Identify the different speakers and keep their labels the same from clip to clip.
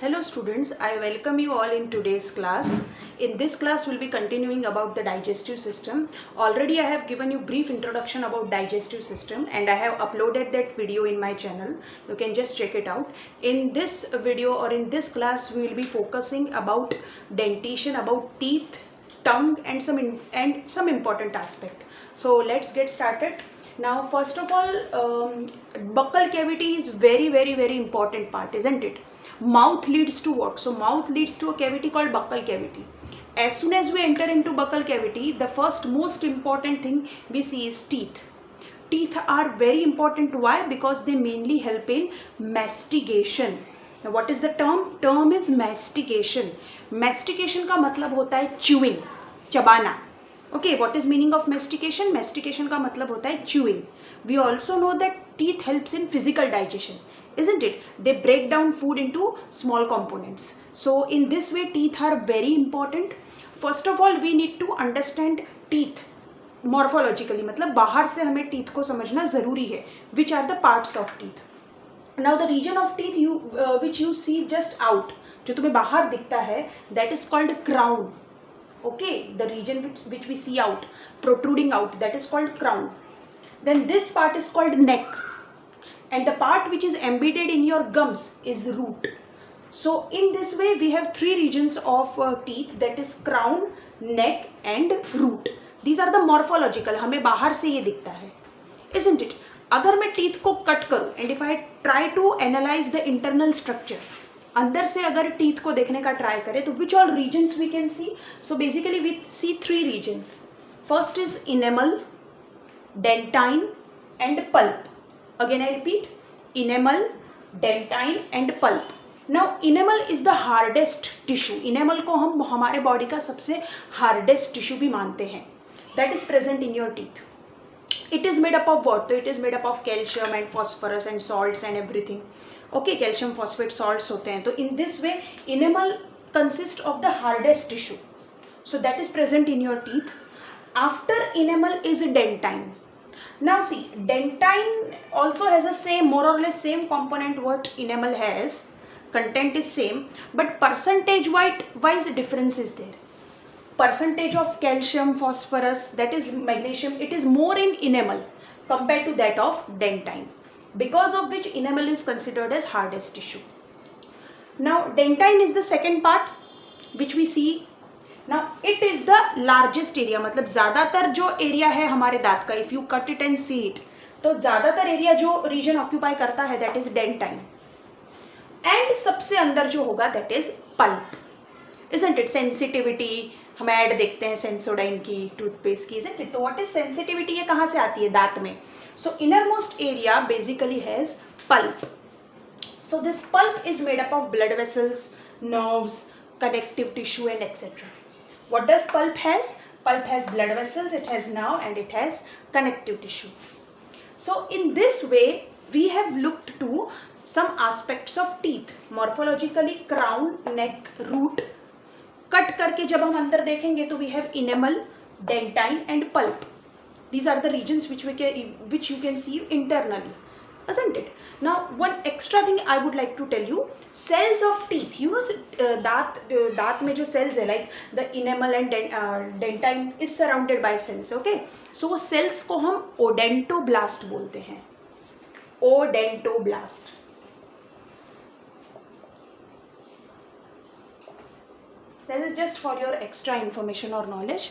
Speaker 1: Hello students, I welcome you all in today's class. In this class we'll be continuing about the digestive system. Already I have given you brief introduction about digestive system and I have uploaded that video in my channel. You can just check it out. In this video or in this class we will be focusing about dentition, about teeth, tongue and some important aspect. So let's get started. Now first of all, buccal cavity is very important part, isn't it? Mouth leads to what? So mouth leads to a cavity called buccal cavity. As soon as we enter into buccal cavity, the first most important thing we see is teeth. Teeth are very important. Why? Because they mainly help in mastication. Now what is the term? Term is mastication. Mastication का मतलब होता है chewing, चबाना. Okay, what is meaning of mastication? Mastication का मतलब होता है chewing. We also know that teeth helps in physical digestion, isn't it? They break down food into small components. So in this way teeth are very important. First of all we need to understand teeth morphologically, मतलब बाहर से हमें teeth को समझना ज़रूरी है. Which are the parts of teeth? Now the region of teeth which you see just out, जो तुम्हें बाहर दिखता है, that is called crown. Okay, the region which we see out, protruding out, that is called crown. Then this part is called neck, and the part which is embedded in your gums is root. So in this way we have three regions of teeth, that is crown, neck and root. These are the morphological, हमें बाहर से ये दिखता है, isn't it? अगर मैं teeth को cut करूँ and if I try to analyze the internal structure, अंदर से अगर टीथ को देखने का ट्राई करें तो which all regions we can see? So basically we see three regions. First is enamel, dentine and pulp. Again I repeat, enamel, dentine and pulp. Now enamel is the hardest tissue. Enamel को हम हमारे body का सबसे hardest tissue भी मानते हैं. That is present in your teeth. It is made up of what? It is made up of calcium and phosphorus and salts and everything. Okay, calcium, phosphate, salts होते हैं. तो in this way enamel consists of the hardest tissue. So that is present in your teeth. After enamel is dentine. Now see, dentine also has a same, more or less same component what enamel has. Content is same, but percentage wise difference is there. Percentage of calcium, phosphorus, that is magnesium, it is more in enamel compared to that of dentine, because of which enamel is considered as hardest tissue. Now dentine is the second part which we see. Now it is the largest area, मतलब ज़्यादातर जो area है हमारे दांत का, if you cut it and see it, तो ज़्यादातर area जो रीजन ऑक्यूपाई करता है that is dentine. एंड सबसे अंदर जो होगा that is pulp, isn't it? Sensitivity, हम ऐड देखते हैं सेंसोडाइन की, टूथपेस्ट की, isn't it? तो व्हाट इज सेंसिटिविटी, ये कहाँ से आती है? दांत में. सो inner most area basically has pulp. So this pulp is made up of blood vessels, nerves, connective tissue and etcetera. What does pulp has? Pulp has blood vessels, it has nerve and it has connective tissue. So in this way we have looked to some aspects of teeth morphologically, crown, neck, root. Cut करके जब हम अंदर देखेंगे तो we have enamel, dentine and pulp. These are the regions which you can see internally, isn't it? Now one extra thing I would like to tell you, cells of teeth, you know, दांत में जो cells है, like the enamel and dentine is surrounded by cells. Okay, so वो cells को हम odontoblast बोलते हैं. Odontoblast. That is just for your extra information और knowledge.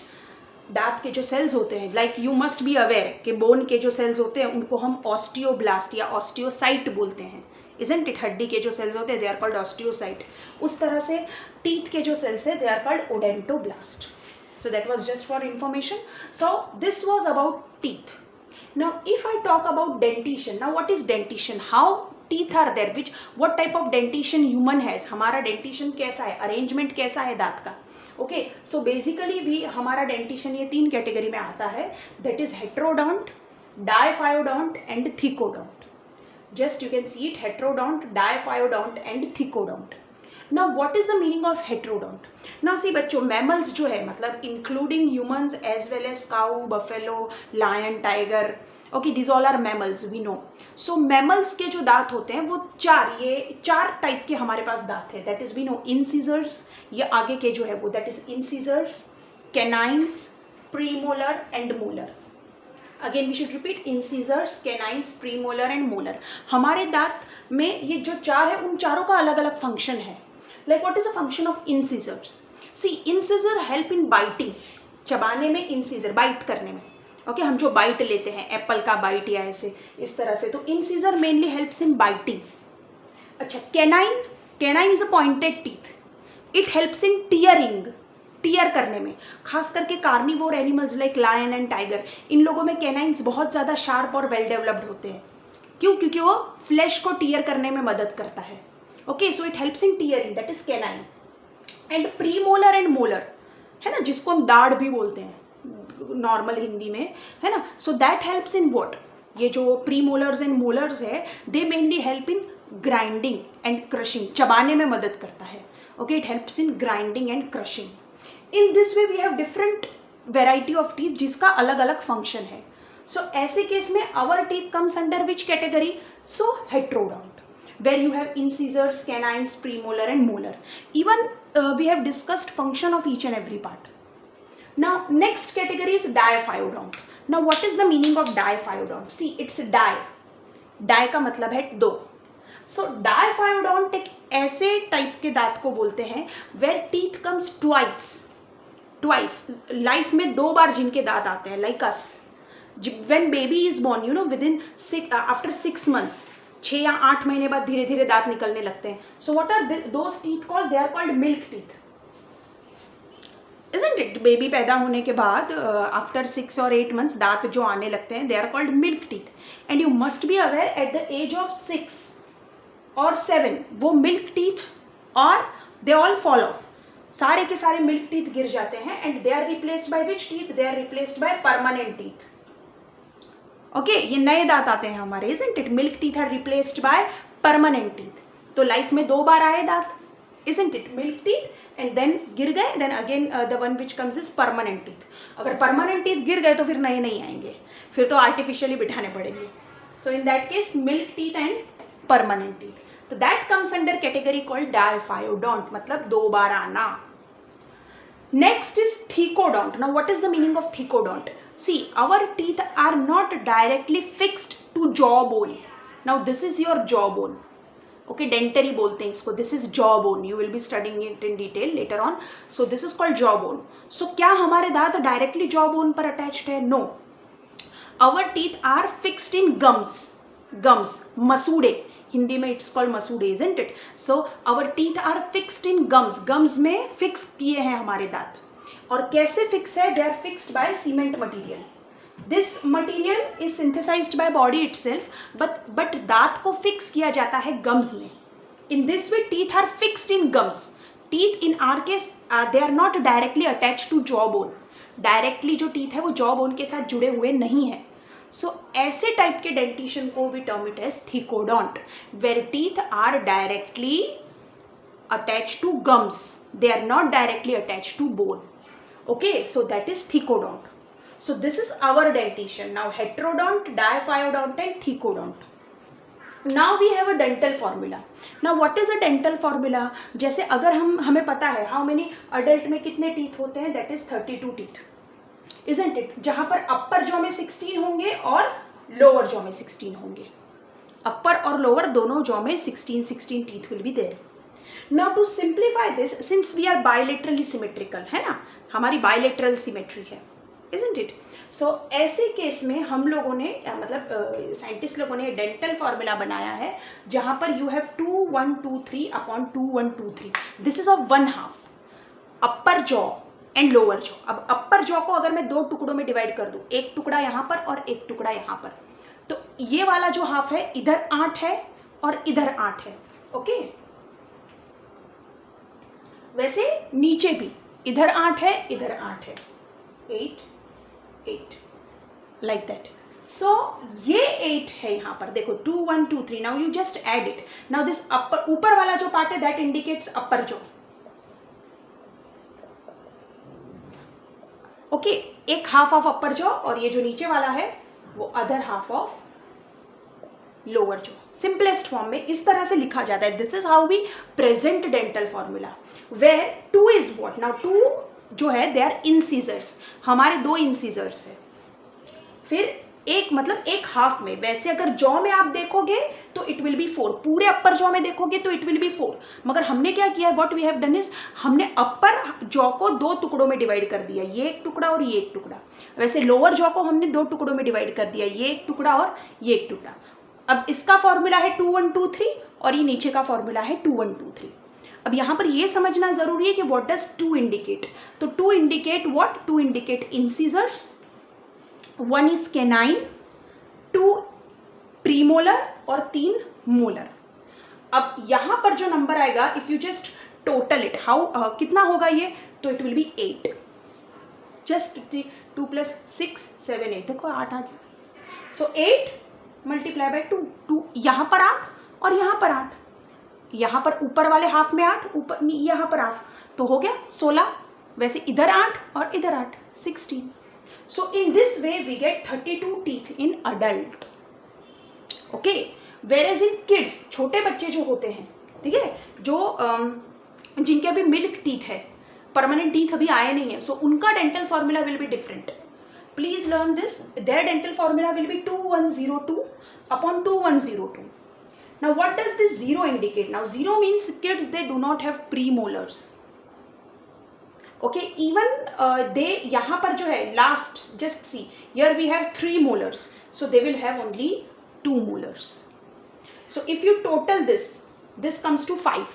Speaker 1: दांत के जो सेल्स होते हैं, like you must be aware कि बोन के जो सेल्स होते हैं उनको हम ऑस्टियोब्लास्ट या ऑस्टियोसाइट बोलते हैं, इजंट इट? हड्डी के जो सेल्स होते हैं दे आर कॉल्ड ऑस्टियोसाइट. उस तरह से टीथ के जो सेल्स है they are called odontoblast. So that was just for information. So this was about teeth. Now if I talk about dentition, now what is dentition? How teeth are there? What type of dentition human has? हमारा dentition कैसा है? Arrangement कैसा है दांत का? Okay, so basically भी हमारा dentition ये तीन कैटेगरी में आता है. That is heterodont, diphyodont and thicodont. Just you can see it, heterodont, diphyodont and thicodont. Now what is the meaning of heterodont? Now see बच्चों, mammals जो है मतलब including humans as well as cow, buffalo, lion, tiger, okay, these all are mammals, we know. So mammals के जो दांत होते हैं वो चार टाइप के हमारे पास दांत है. That is we know incisors, ये आगे के जो है वो that is incisors, canines, premolar and molar. Again we should repeat incisors, canines, premolar and molar. हमारे दांत में ये जो चार है उन चारों का अलग अलग फंक्शन है. Like what is the function of incisors? See, incisor help in biting, चबाने में, incisor बाइट करने में. ओके हम जो बाइट लेते हैं एप्पल का बाइट या ऐसे इस तरह से, तो incisor mainly helps in biting. अच्छा, canine is a pointed teeth, it helps in tear करने में. खास करके carnivore animals like lion and tiger, इन लोगों में कैनाइन्स बहुत ज़्यादा शार्प और वेल डेवलप्ड होते हैं. क्यों? क्योंकि वो फ्लैश को टीयर करने में मदद करता है. Okay, so it helps in tearing, that is canine. And premolar and molar है ना, जिसको हम दाढ़ भी बोलते हैं नॉर्मल हिंदी में, है ना. So that helps in what, ये जो प्रीमोलर्स एंड मोलर्स है they mainly help in grinding and crushing, चबाने में मदद करता है. Okay, it helps in grinding and crushing. In this way we have different variety of teeth जिसका अलग अलग फंक्शन है. सो ऐसे केस में our teeth comes under which category? So heterodont, where you have incisors, canines, premolar and molar. Even we have discussed function of each and every part. Now next category is diaphyodont. Now what is the meaning of diaphyodont? See, it's die का मतलब है दो. So diaphyodont एक ऐसे type के दांत को बोलते हैं where teeth comes twice. Life में 2 बार जिनके दांत आते हैं, like us. When baby is born, you know, within after 6 months, 6 या 8 महीने बाद धीरे धीरे दांत निकलने लगते हैं. So what are those teeth called? They are called milk teeth. Isn't it? Baby पैदा होने के बाद आफ्टर 6 और 8 मंथ्स दांत जो आने लगते हैं, they are called milk teeth. And you must be aware at the age of 6 और 7 वो मिल्क टीथ और दे ऑल फॉल ऑफ, सारे के सारे मिल्क टीथ गिर जाते हैं. And they are replaced by which teeth? They are replaced by permanent teeth. Okay, ये नए दांत आते हैं हमारे. Isn't it? Milk teeth are replaced by permanent teeth. तो लाइफ में 2 बार आए दांत, isn't it? Milk teeth and then गिर गए, then again the one which comes is permanent teeth. अगर परमानेंट टीथ गिर गए तो फिर नए नहीं आएंगे, फिर तो आर्टिफिशियली बिठाने पड़ेंगे. So in that case milk teeth and permanent teeth. तो that comes under category called diphyodont, मतलब 2 बार आना. Next is thecodont. Now what is the meaning of thecodont? See, our teeth are not directly fixed to jawbone. Now this is your jawbone. Okay, dentary बोलते हैं इसको. This is jawbone. You will be studying it in detail later on. So this is called jawbone. So क्या हमारे दांत directly jawbone पर attached है? No. Our teeth are fixed in gums, मसूड़े. हिंदी में इट्स कॉल्ड मसूड़े, isn't it? So our teeth are fixed in gums में fix किए हैं हमारे दांत. और कैसे फिक्स है? They are fixed by cement material. This material is synthesized by body itself, but दांत को फिक्स किया जाता है gums में. In this way teeth are fixed in gums. Teeth in our case they are not directly attached to jawbone. Directly जो teeth है वो jawbone के साथ जुड़े हुए नहीं है. So ऐसे टाइप के डेंटिशन को we term it as thecodont, where teeth are directly attached to gums. They are not directly attached to bone. Okay, so that is thecodont. So this is our dentition. Now heterodont, diaphyodont and thecodont. Now we have a dental formula. Now what is a dental formula? जैसे अगर हमें पता है how many adult में कितने teeth होते हैं, that is 32 teeth. Isn't it? जहाँ पर अपर जॉ में 16 होंगे और लोअर जॉ में 16 होंगे. अपर और लोअर दोनों जॉ में 16 teeth will be there. Now to simplify this, since we are bilaterally symmetrical, है ना, हमारी बायलेटरल सिमेट्री है, isn't it? सो ऐसे केस में हम लोगों ने मतलब साइंटिस्ट लोगों ने डेंटल फॉर्मूला बनाया है जहाँ पर you have 2 1 2 3 upon 2 1 2 3. This is of 1/2 upper jaw and lower jaw. अब अपर जॉ को अगर मैं 2 टुकड़ों में डिवाइड कर दूं, एक टुकड़ा यहाँ पर और एक टुकड़ा यहाँ पर, तो ये वाला जो हाफ है इधर 8 है और इधर 8 है. ओके, वैसे नीचे भी इधर 8 है इधर 8 है, 8 लाइक दैट. सो ये 8 है यहाँ पर, देखो 2 1 2 3. Now you just add it. Now this upper, ऊपर वाला जो पार्ट है that indicates upper jaw. Okay, एक हाफ ऑफ अपर जॉ और ये जो नीचे वाला है वो other half of lower jaw. Simplest form में इस तरह से लिखा जाता है। This is how we present dental formula where two is what. Now two जो है दे आर इंसीजर्स, हमारे 2 इंसीजर्स है। फिर एक मतलब एक हाफ में, वैसे अगर जॉ में आप देखोगे तो इट विल बी 4, पूरे अपर जॉ में देखोगे तो इट विल बी 4, मगर हमने क्या किया, what we have done is हमने अपर जॉ को 2 टुकड़ों में डिवाइड कर दिया, ये एक टुकड़ा और ये एक टुकड़ा। वैसे लोअर जॉ को हमने 2 टुकड़ों में डिवाइड कर दिया, ये एक टुकड़ा और ये एक टुकड़ा। अब इसका फॉर्मूला है 2 1 2 3 और ये नीचे का फॉर्मूला है 2 1 2 3। अब यहाँ पर ये समझना जरूरी है कि व्हाट डज 2 इंडिकेट। तो 2 indicate what, 2 indicate incisors, 1 is canine, 2 premolar और 3 मोलर। अब यहाँ पर जो नंबर आएगा, if you just total it, how कितना होगा ये, तो इट विल बी 8। जस्ट 2 + 6 7 8, देखो 8 आ गया। सो 8 मल्टीप्लाई बाय 2, 2 यहाँ पर 8 और यहाँ पर 8, यहाँ पर ऊपर वाले हाफ में 8, ऊपर यहाँ पर 8, तो हो गया 16। वैसे इधर 8 और इधर 8, 16। So in this way we get 32 teeth in adult. Okay, whereas in kids, छोटे बच्चे जो होते हैं, ठीक है, जो जिनके अभी मिल्क टीथ है, परमानेंट टीथ अभी आए नहीं है, सो उनका dental formula will be different. Please learn this. Their dental formula will be 2102 upon 2102. Now what does this 0 indicate? Now 0 means kids, they do not have premolars. Okay, even they, यहाँ पर जो है last, just see here we have 3 molars, so they will have only 2 molars. So if you total this comes to 5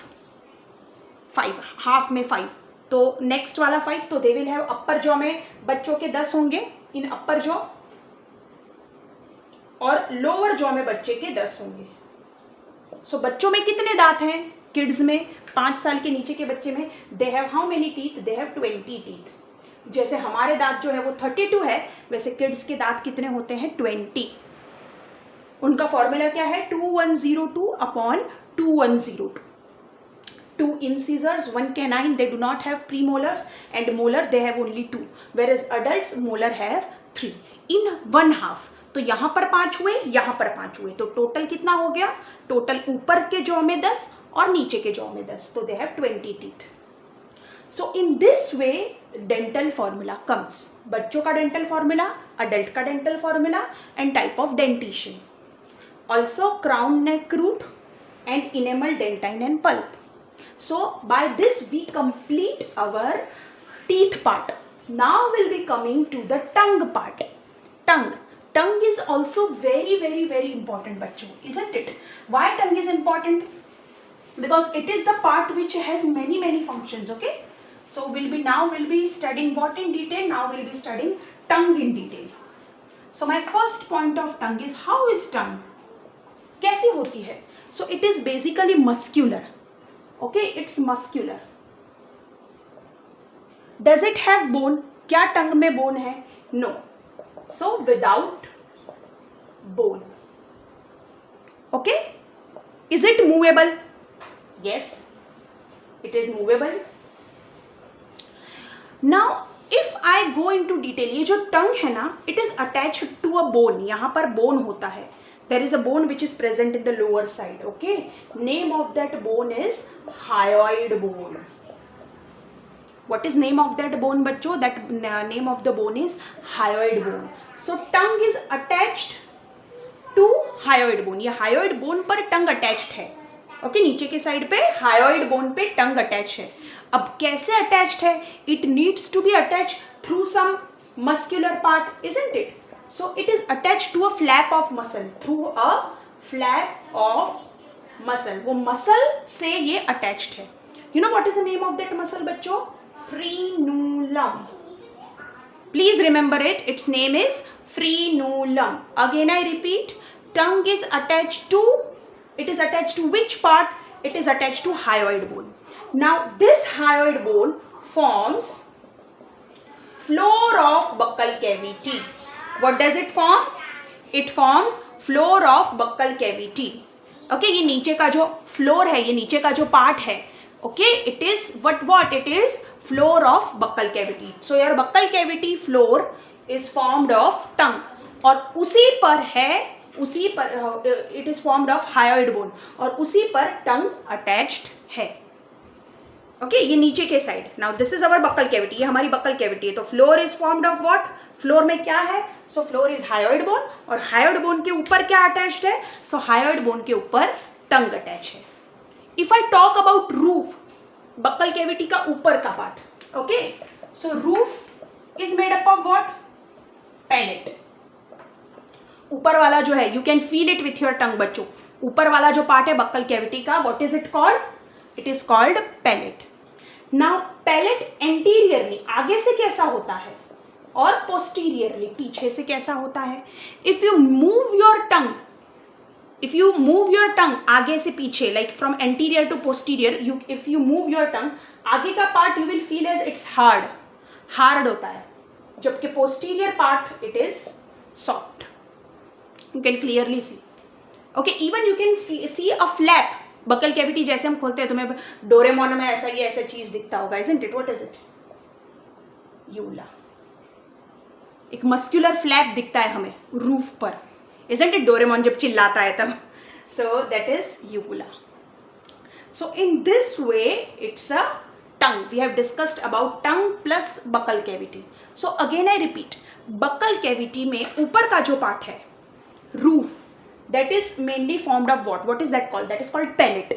Speaker 1: half में 5, तो next वाला 5, तो they will have upper jaw में बच्चों के 10 होंगे इन अपर जॉ, और लोअर जॉ में बच्चे के 10 होंगे. सो बच्चों में कितने दांत हैं? किड्स में, 5 साल के नीचे के बच्चे में, they have how many teeth? They have 20 teeth. जैसे हमारे दांत जो है वो 32 है, वैसे किड्स के दांत कितने होते हैं? 20. उनका फॉर्मूला क्या है? 2102 upon 2102. 2 incisors, 1 canine, they do not have premolars, and molar they have only 2, whereas adults molar have 3 in 1 half. तो यहाँ पर 5 हुए, यहाँ पर 5 हुए, तो टोटल कितना हो गया? टोटल ऊपर के जॉ में 10 और नीचे के जॉ में 10, तो they have 20 teeth. So in this way dental formula comes. बच्चों का डेंटल फॉर्मूला, अडल्ट का dental formula, and type of dentition. Also crown neck root and enamel dentine and pulp. So by this we complete our teeth part. Now we'll be coming to the tongue part. Tongue is also very important, बच्चों, isn't it? Why tongue is important? Because it is the part which has many functions. Okay, so we'll be studying what in detail? Now we'll be studying tongue in detail. So my first point of tongue is, how is tongue? कैसी होती है? So it is basically muscular. Okay, it's muscular. Does it have bone? क्या टंग में bone है? No. So without bone. Okay. Is it movable? Yes, it is movable. Now if I go into detail, ये जो टंग है ना, it is attached to a bone. यहाँ पर bone होता है. There is a bone which is present in the lower side. Okay, name of that bone is hyoid bone. What is name of that bone, बच्चों? That name of the bone is hyoid bone. So tongue is attached to hyoid bone. ये hyoid bone पर tongue attached है. Okay, नीचे के side पे hyoid bone पे tongue attached है. अब कैसे attached है? It needs to be attached through some muscular part, isn't it? So it is attached to a flap of muscle, through a flap of muscle. वो muscle से ये attached है. You know what is the name of that muscle, बच्चों? Frenulum. Please remember it. Its name is frenulum. Again I repeat, tongue is attached to. It is attached to which part? It is attached to hyoid bone. Now this hyoid bone forms floor of buccal cavity. What does it form? It forms floor of buccal cavity. Okay, ये नीचे का जो floor है, ये नीचे का जो part है, okay, it is what it is floor of buccal cavity. So your buccal cavity floor is formed of tongue, और उसी पर है, उसी पर it is formed of hyoid bone, और उसी पर टंग अटैच्ड है. ओके, ये नीचे के side. Now this is our buccal cavity, ये हमारी बक्कल कैविटी है. तो floor is formed of what? Floor में क्या है? सो फ्लोर इज हायोइड बोन, और हायोइड बोन के ऊपर क्या अटैच्ड है? सो हायोइड बोन के ऊपर टंग अटैच है. If I talk about roof, buccal cavity का ऊपर का part. Okay, so roof is made up of what? Palate. ऊपर वाला जो है, you can feel it with your tongue बच्चों. ऊपर वाला जो पार्ट है बक्कल कैविटी का, what is it called? It is called palate. Now palate anteriorly आगे से कैसा होता है, और पोस्टीरियरली पीछे से कैसा होता है? If you move your tongue, if you move your tongue आगे से पीछे, like from anterior to posterior, you if you move your tongue, आगे का part you will feel as it's hard, hard होता है, जबकि posterior part it is soft. You can clearly see. Okay, even you can see a flap. Buccal cavity जैसे हम खोलते हैं, तुम्हें डोरेमोन में ऐसा ये ऐसा चीज दिखता होगा, isn't it? What is it? यूला. एक मस्कुलर फ्लैप दिखता है हमें रूफ पर, isn't it? डोरेमोन जब चिल्लाता है तब. So that is uvula. So in this way it's a tongue. We have discussed about tongue plus buccal cavity. So again I repeat, buccal cavity में ऊपर का जो पार्ट है, roof, that is mainly formed of what? What is that called? That is called pellet.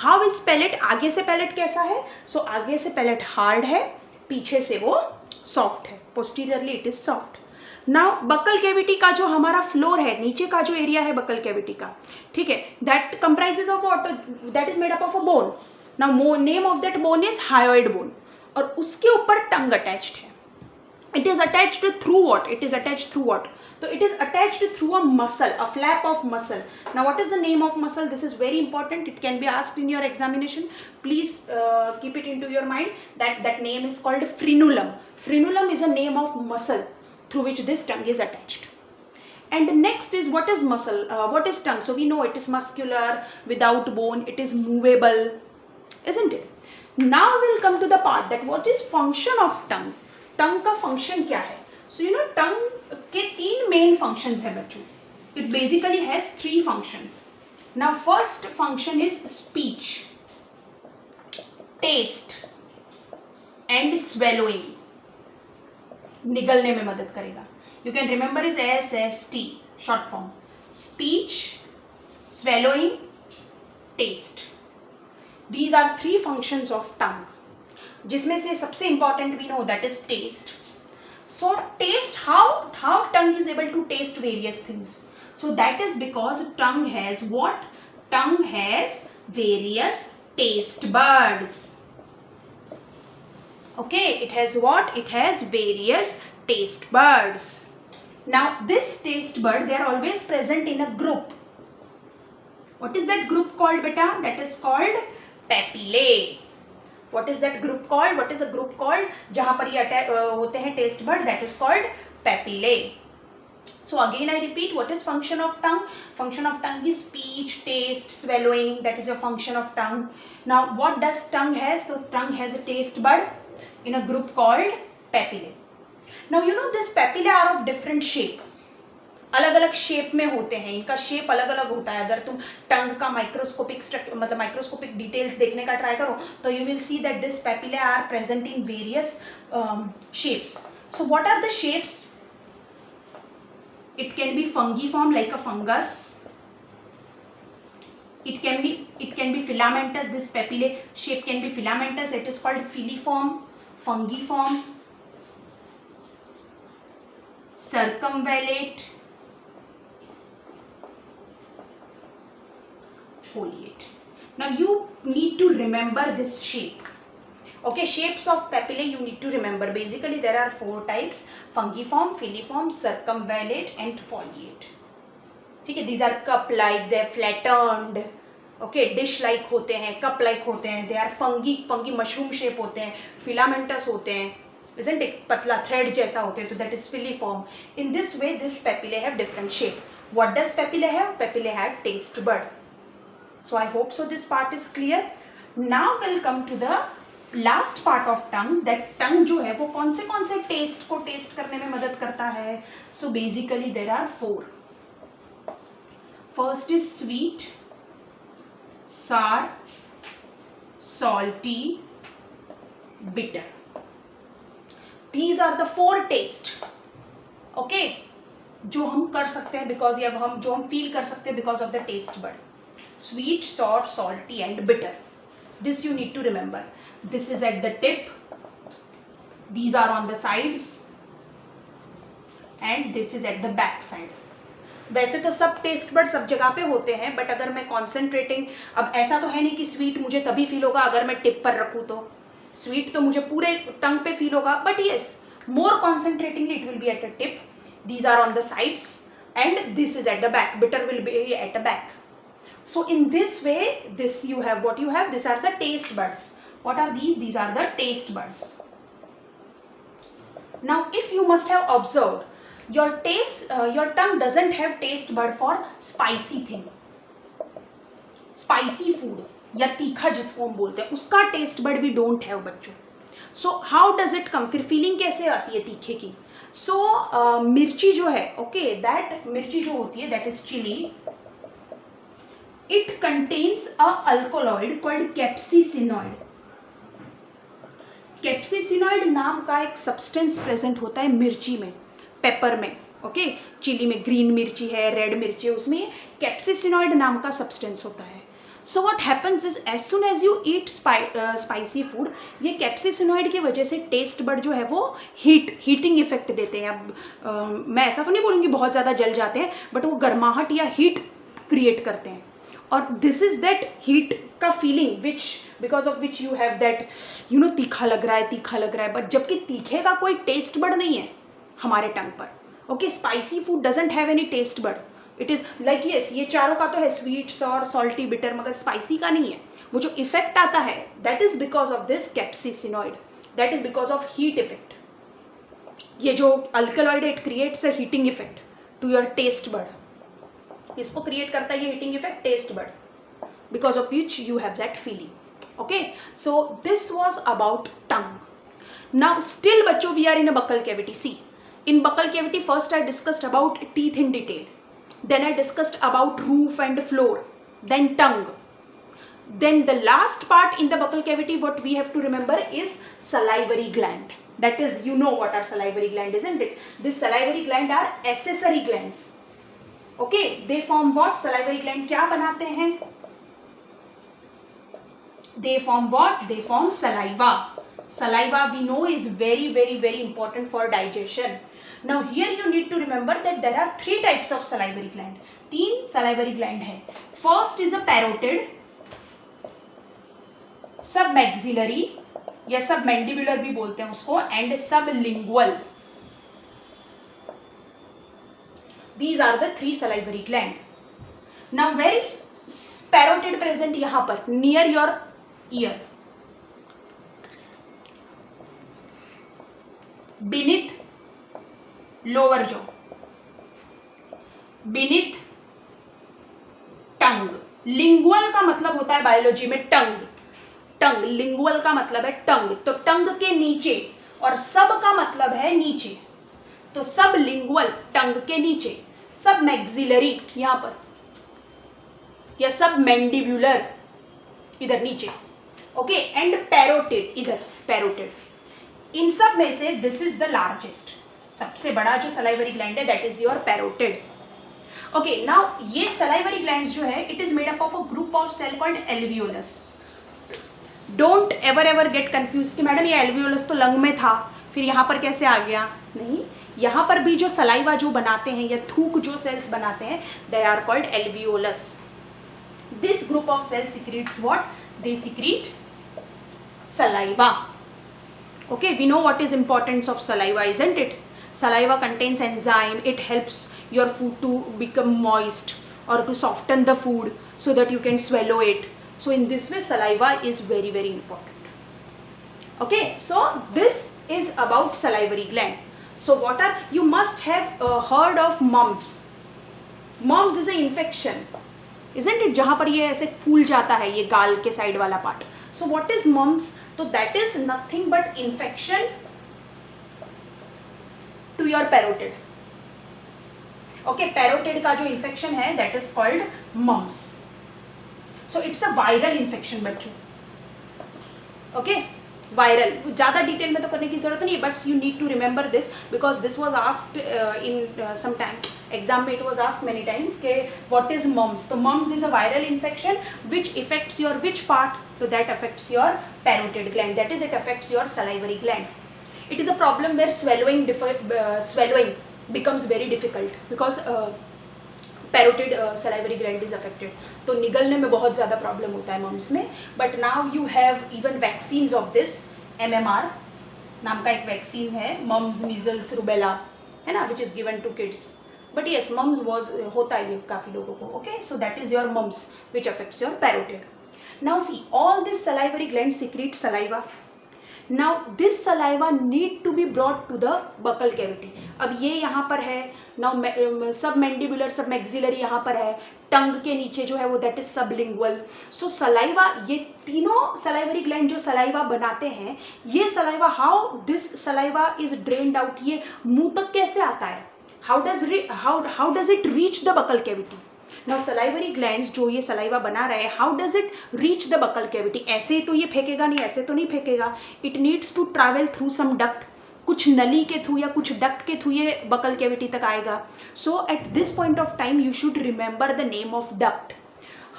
Speaker 1: How is pellet? आगे से pellet कैसा है? So आगे से pellet hard है, पीछे से वो soft है. Posteriorly it is soft. Now buccal cavity का जो हमारा फ्लोर है, नीचे का जो एरिया है buccal cavity का, ठीक है, that comprises of what? That is made up of a bone. Now name of that bone is hyoid bone, और उसके ऊपर tongue attached है. It is attached through what? It is attached through what? So it is attached through a muscle, a flap of muscle. Now what is the name of muscle? This is very important. It can be asked in your examination. Please keep it into your mind that that name is called frenulum. Frenulum is a name of muscle through which this tongue is attached. And next is, what is muscle? What is tongue? So we know it is muscular, without bone, it is movable, isn't it? Now we'll come to the part that what is function of tongue. टंग का function क्या है? So you know, टंग के तीन main functions है बच्चों. It basically has three functions. Now first function is speech, taste and swallowing. निगलने में मदद करेगा. You can remember is SST short form. Speech, swallowing, taste. These are three functions of tongue, जिसमें से सबसे important we know that is taste. So taste, how tongue is able to taste various things? So that is because tongue has what? Tongue has various taste buds. Okay, it has what? It has various taste buds. Now this taste bud, they are always present in a group. What is that group called beta? That is called papillae. What is that group called? What is the group called जहाँ पर ये होते हैं taste bud? That is called papillae. So again I repeat, what is function of tongue? Function of tongue is speech, taste, swallowing. That is a function of tongue. Now what does tongue has? So tongue has a taste bud in a group called papillae. Now you know this papillae are of different shape. अलग अलग shape में होते हैं, इनका shape अलग अलग होता है. अगर तुम टंग का माइक्रोस्कोपिक मतलब माइक्रोस्कोपिक डिटेल्स देखने का ट्राई करो तो you will see that this papillae are present in various shapes. So what are the shapes? It can be fungiform like a fungus. It can be filamentous. This papillae shape can be filamentous. It is called filiform, fungiform, circumvallate, foliate. Now you need to remember this shape. Okay, shapes of papillae you need to remember. Basically there are four types: fungiform, filiform, circumvallate and foliate. ठीक है, these are cup like, they are flattened. Okay, dish like होते हैं, cup like होते हैं. They are fungi mushroom shape होते हैं, filamentous होते हैं, isn't it? पतला थ्रेड जैसा होते हैं, तो that is filiform. In this way this papillae have different shape. What does papillae have? Papillae have taste bud. So I hope so this part is clear. Now will come to the last part of tongue, that tongue जो है वो कौन से test को test करने में मदद करता है? So basically there are 4. First is sweet, sour, salty, bitter. These are the 4 taste. Okay, जो हम कर सकते हैं बिकॉज या जो हम फील कर सकते हैं because of the taste bud. Sweet, sour, salty and bitter. This you need to remember. This is at the tip, these are on the sides and this is at the back side. वैसे तो सब taste bud सब जगह पे होते हैं, but अगर मैं कॉन्सेंट्रेटिंग, अब ऐसा तो है नहीं कि स्वीट मुझे तभी फील होगा अगर मैं टिप पर रखूँ तो. स्वीट तो मुझे पूरे टंग पे फील होगा, but yes more concentratingly it will be at a tip. These are on the sides and this is at the back. Bitter will be at a back. So in this way this you have what you have, these are the taste buds. What are these? These are the taste buds. Now if you must have observed, your tongue doesn't have taste bud for spicy thing. Spicy food या तीखा जिसको हम बोलते हैं उसका taste bud we don't have बच्चों. So how does it come? फिर feeling कैसे आती है तीखे की? सो मिर्ची जो है, ओके, दैट मिर्ची जो होती है that is chilli. It contains a alkaloid called capsaicinoid. Capsaicinoid नाम का एक सब्सटेंस प्रेजेंट होता है मिर्ची में, पेपर में. ओके, चिली में ग्रीन मिर्ची है, रेड मिर्ची है, उसमें कैप्सिसिनॉइड नाम का सब्सटेंस होता है. So what happens is as soon as you eat spicy food, ये कैप्सिसिनॉइड की वजह से टेस्ट बड जो है वो हीटिंग इफेक्ट देते हैं. अब मैं ऐसा तो नहीं बोलूँगी बहुत ज़्यादा जल जाते हैं, बट वो गर्माहट या हीट क्रिएट करते हैं. और दिस इज दैट हीट का feeling which because of which you have that तीखा लग रहा है, तीखा लग रहा है, बट जबकि तीखे का कोई टेस्ट बड नहीं है हमारे टंग पर. Okay, spicy food doesn't have any taste bud. It is like yes, ये चारों का तो है, स्वीट, सॉर, सॉल्टी, बिटर, मगर स्पाइसी का नहीं है. वो जो इफेक्ट आता है that is because of this capsaicinoid, that is because of heat effect. ये जो alkaloid it creates a heating effect to your taste bud. इसको क्रिएट करता है ये heating effect taste bud, because of which you have that feeling. Okay, so this was about tongue. Now still बच्चों we are in a buccal cavity. See, in buccal cavity first I discussed about teeth in detail, then I discussed about roof and floor, then tongue, then the last part in the buccal cavity what we have to remember is salivary gland. That is, you know what are salivary gland, isn't it? This salivary gland are accessory glands. Okay, they form what? Salivary gland क्या बनाते हैं? They form what? They form saliva. Saliva we know is very very very important for digestion. Now here you need to remember that there are 3 types of salivary gland. 3 salivary gland है. First is a parotid, submaxillary या submandibular भी बोलते हैं उसको, and sublingual. These are the 3 salivary gland. Now where is parotid present? यहाँ पर near your ear, beneath lower jaw, beneath tongue. Lingual का मतलब होता है बायोलॉजी में टंग. टंग, लिंगुअल का मतलब है टंग, तो टंग के नीचे, और सब का मतलब है नीचे, तो सब लिंगुअल टंग के नीचे, सब मैक्सिलरी यहाँ पर, या सब मैंडिब्यूलर इधर नीचे. ओके, एंड पैरोटिड इधर, पैरोटिड. इन सब में से दिस इज द लार्जेस्ट, सबसे बड़ा जो सलाइवरी ग्लैंड है that is your parotid. Okay, now ये सलाइवरी ग्लैंड्स जो है it is made up of a group of cell called alveolus. Don't ever get confused कि मैडम ये एल्वियोलस तो लंग में था, फिर यहाँ पर कैसे आ गया? नहीं, यहाँ पर भी जो सलाइवा जो बनाते हैं या थूक जो सेल्स बनाते हैं they are called alveolus. This group of cell secretes what? They secrete saliva. Okay, we know what is importance of saliva, isn't it? Saliva contains enzyme. It helps your food to become moist or to soften the food so that you can swallow it. So in this way saliva is very very important. Okay, so this is about salivary gland. So what are, you must have heard of mumps. Mumps is a infection, isn't it? जहाँ पर ये ऐसे फूल जाता है ये गाल के side वाला part, So what is mumps? So that is nothing but infection to your parotid. Okay, parotid का जो infection है that is called mumps. So it's a viral infection बच्चों. Okay, viral. ज़्यादा डिटेल में तो करने की जरूरत नहीं है, but you need to remember this because this was asked in some time exam में. It was asked many times के व्हाट इज मम्स. तो mumps is a viral infection which effects your which part. तो that affects your parotid gland, that is it affects your salivary gland. It is a problem where swallowing becomes very difficult because parotid salivary gland is affected. तो निगलने में बहुत ज़्यादा problem होता है mums में. But now you have even vaccines of this. MMR नाम का एक वैक्सीन है, मम्स मीजल्स रूबेला, है ना, which is given to kids. But yes, mumps was होता है ये काफ़ी लोगों को. Okay, so that is your mumps which affects your parotid. Now see, all this salivary gland secrete saliva. Now this saliva need to be brought to the buccal cavity. अब ये यहाँ पर है. Now सब मैंडिबुलर, सब maxillary यहाँ पर है. टंग के नीचे जो है वो that is sublingual. So saliva, ये तीनों सलाइवरी ग्लैंड जो सलाइवा बनाते हैं, ये saliva, how this saliva is drained out, ये मुंह तक कैसे आता है, how does it reach the buccal cavity. Now salivary glands जो ये सलाइवा बना रहे हैं, how does it reach the buccal cavity. ऐसे तो ये फेंकेगा नहीं, ऐसे तो नहीं फेंकेगा. It needs to travel through some duct, कुछ नली के थ्रू या कुछ डक्ट के थ्रू ये बकल कैविटी तक आएगा. So at this point of time you should remember the name of duct.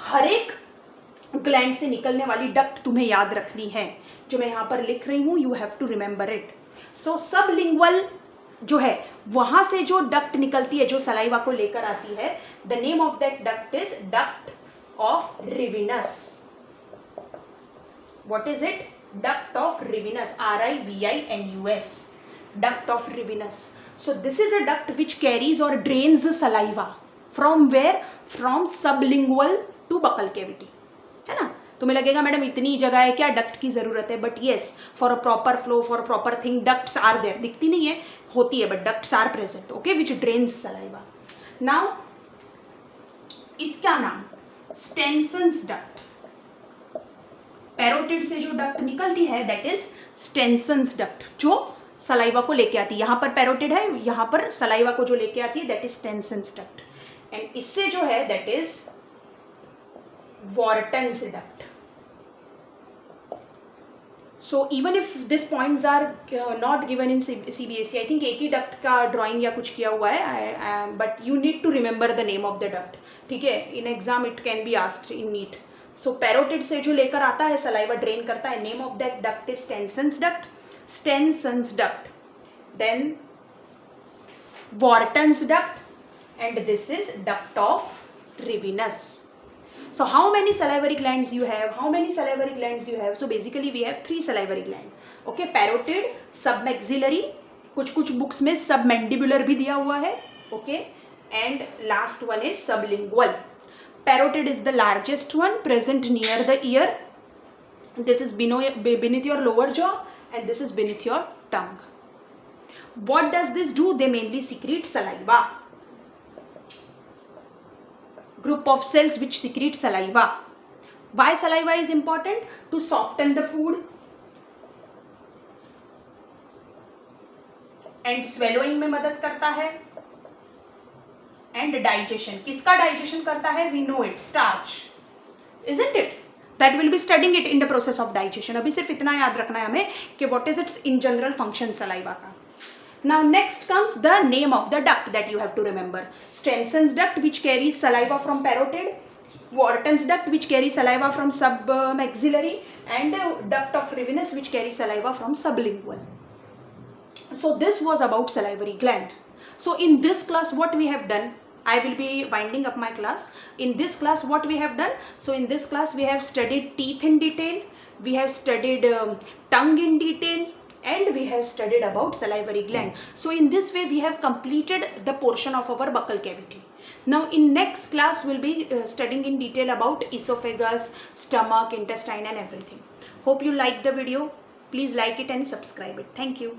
Speaker 1: हर एक ग्लैंड से निकलने वाली डक्ट तुम्हें याद रखनी है, जो मैं यहाँ पर लिख रही हूँ. You have to remember it. So sublingual जो है, वहाँ से जो डक्ट निकलती है, जो सलाइवा को लेकर आती है, the name of that duct is duct of Rivinus. What is it? Duct of Rivinus. RIVINUS. duct of Rivinus. So this is a duct which carries or drains saliva from where? From sublingual to buccal cavity. है ना. तुम्हें लगेगा madam इतनी जगह है क्या, duct की ज़रूरत है. But yes, for a proper flow, for a proper thing, ducts are there. दिखती नहीं है, होती है, but ducts are present. Okay, which drains saliva. Now इसका नाम स्टेंसन्स डक्ट. पैरोटिड से जो डक्ट निकलती है दैट इज स्टेंसन्स डक्ट, जो सलाइवा को लेके आती है. यहाँ पर पैरोटिड है, यहाँ पर सलाइवा को जो लेके आती है that is Stenson's duct. And इससे जो है that is Wharton's duct. So even if these points are not given in CBSE, I think एक ही डक्ट का ड्राइंग या कुछ किया हुआ है, but you need to remember the name of the duct. ठीक है, in exam it can be asked in NEET. So parotid से जो लेकर आता है सलाइवा, ड्रेन करता है, name of that duct is Stenson's duct. Stenson's duct, then Wharton's duct, and this is duct of Rivinus. So how many salivary glands you have? How many salivary glands you have? So basically we have 3 salivary gland. Okay, parotid, submaxillary, कुछ books में submandibular भी दिया हुआ है. Okay, and last one is sublingual. Parotid is the largest one, present near the ear. This is beneath your lower jaw. And this is beneath your tongue. What does this do? They mainly secrete saliva. Group of cells which secrete saliva. Why saliva is important? To soften the food and swallowing में मदद करता है. And digestion. किसका digestion करता है? We know it. Starch. Isn't it? That will be studying it in the process of digestion. अभी सिर्फ इतना याद रखना है हमें कि what is its in general function saliva का. Now next comes the name of the duct that you have to remember. Stenson's duct which carries saliva from parotid, Wharton's duct which carries saliva from submaxillary, and duct of Rivinus which carries saliva from sublingual. So this was about salivary gland. So in this class what we have done, I will be winding up my class. In this class what we have done, so in this class we have studied teeth in detail, we have studied tongue in detail, and we have studied about salivary gland. So in this way we have completed the portion of our buccal cavity. Now in next class we'll be studying in detail about esophagus, stomach, intestine and everything. Hope you like the video. Please like it and subscribe it. Thank you.